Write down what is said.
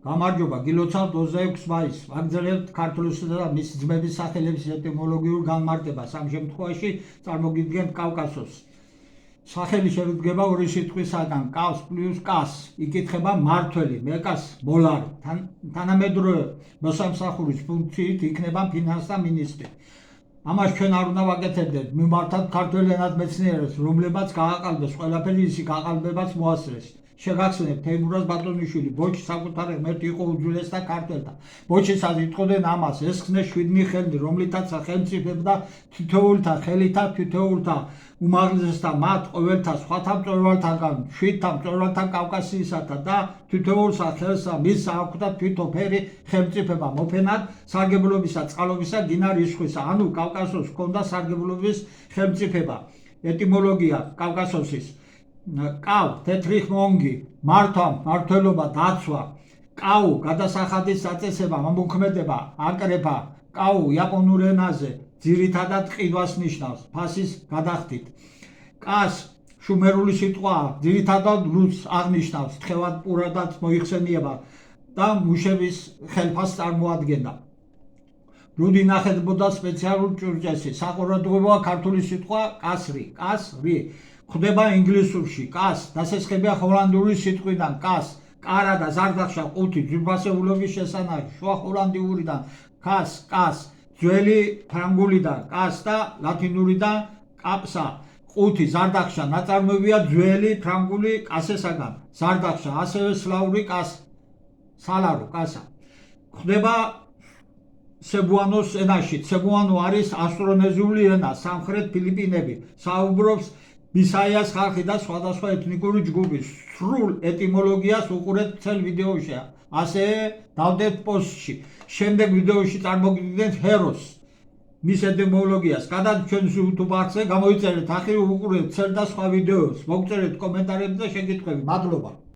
გამარჯობა, გილოცავთ 26 მაისს. ვაგრძელებთ ქართულისა და მისი ძმების სახელების ეტიმოლოგიურ განმარტებას. ამ შემთხვევაში წარმოგიდგენთ კავკასოს. სახელი შედგება ორი სიტყვისაგან, კავს პლუს კას. იკითხება მმართველი, მეკას მოლარი. თანამედროვე მოსამსახურის ფუნქციით იქნება ფინანსთა მინისტრი. ამას ჩვენ არ უნდა ვაკეთებდეთ, მიმართოთ ქართველ ენათმეცნიერებს, რომლებმაც გააყალბეს ყველაფერი, ისი გაყალბებაც მოასწრეს. შეგახსენებთ, თეიმურაზ ბატონიშვილი, ბოჩი საკუთარ ღმერთი იყო უძველესთა ქართველთა. ბოჩისაც იტყოდნენ ამას, ესხნეს 7 ხელი, რომლითაც ხელმწიფებდა თითოეულთა ხელითა, თითოეულთა უმაღლესთა მათ ყოველთა სხვათა მწვერვალთაგან, 7 მწვერვალთან კავკასიისათა და თითოეულსა ხელსა მის აქვთ თვითოფერი ხელმწიფება მოფენად სარგებლობისა, წყალობისა, დინარ ისხვისა, ანუ კავკასოს ჰქონდა სარგებლობის ხელმწიფება. ეტიმოლოგია კავკასოსის. კავ, თეთრი ხმონგი, მართვა, მმართველობა, დაცვა. კაუ, გადასახადის წაწესება, მოქმედება, აკრეფა. კაუ, იაპონურ ენაზე ძირითადად ყიდვას ნიშნავს, ფასის გადახდით. კას, შუმერული სიტყვაა, ძირითადად ლუდს აღნიშნავს, თხევად პურადაც მოიხსენიება და მუშების ხელფას წარმოადგენდა. ლუდი ნახეთბოდა სპეციალურ ჭურჭელში. საყურადღებოა ქართული სიტყვა კასრი, კასრი. ხდება ინგლისურში, კას, დასესხებია ჰოლანდური სიტყვიდან, კას, კარა და ზარდახშა ყუთი, ძვირფასეულობის შესანახი, შუა ჰოლანდიურიდან, კას, კას, ძველი ფრანგულიდან, კას და ლათინურიდან, კაპსა, ყუთი, ზარდახშა, ნაწარმოებია ძველი ფრანგული კასესაგან, ზარდახშა, ასევე სლავური კას, სალარო, კასა. ხდება სებუანოს ენაში. სებუანო არის ავსტრონეზიული ენა, სამხრეთ ფილიპინები. საუბრობს ბისაიას ხალხი და სხვადასხვა ეთნიკური ჯგუფი. სრულ ეტიმოლოგიას უყურეთ მთელ ვიდეოში. ასევე დავდეთ პოსტში. შემდეგ ვიდეოში წარმოგიდგენთ ჰეროს მის ეტიმოლოგიას. გადადი ჩვენს YouTube არხზე, გამოიწერეთ, ახლა უყურეთ ცელ და სხვა ვიდეოს. მოგწერეთ კომენტარები და შეკითხვები. მადლობა.